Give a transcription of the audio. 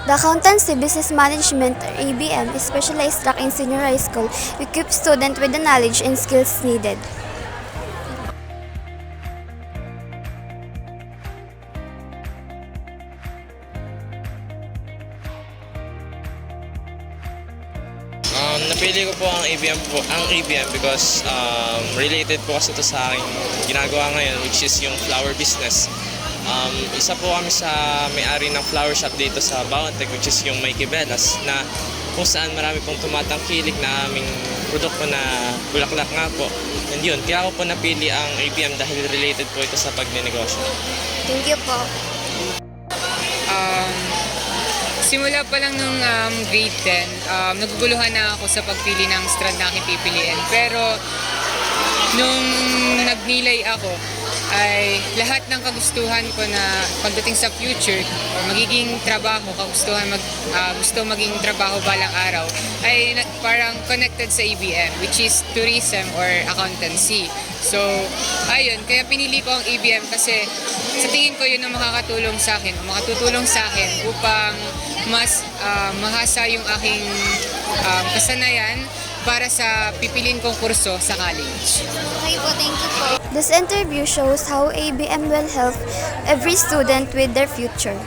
The Accountancy Business Management or ABM is specialized track in senior high school, equips students with the knowledge and skills needed. Napili ko po ang ABM because related po kasi ito sa aking ginagawa ngayon, which is yung flower business. Isa po kami sa may-ari ng flower shop dito sa Bauanteg, which is yung May Kibelas, na kung saan marami pong tumatangkilik na aming produkto na bulaklak nga po. And yun, kaya ako po napili ang ABM dahil related po ito sa pagnenegosyo. Thank you po. Simula pa lang nung grade 10, naguguluhan na ako sa pagpili ng strand na aking pipiliin. Pero nung nagnilay ako, ay lahat ng kagustuhan ko na pagdating sa future o magiging trabaho, gusto maging trabaho balang araw, ay parang connected sa ABM, which is tourism or accountancy. So, ayun, kaya pinili ko ang ABM kasi sa tingin ko yun ang makakatulong sa akin, makatutulong sa akin upang mas mahasa yung aking kasanayan para sa pipiliin kong kurso sa college. Okay po, thank you po. This interview shows how ABM will help every student with their future.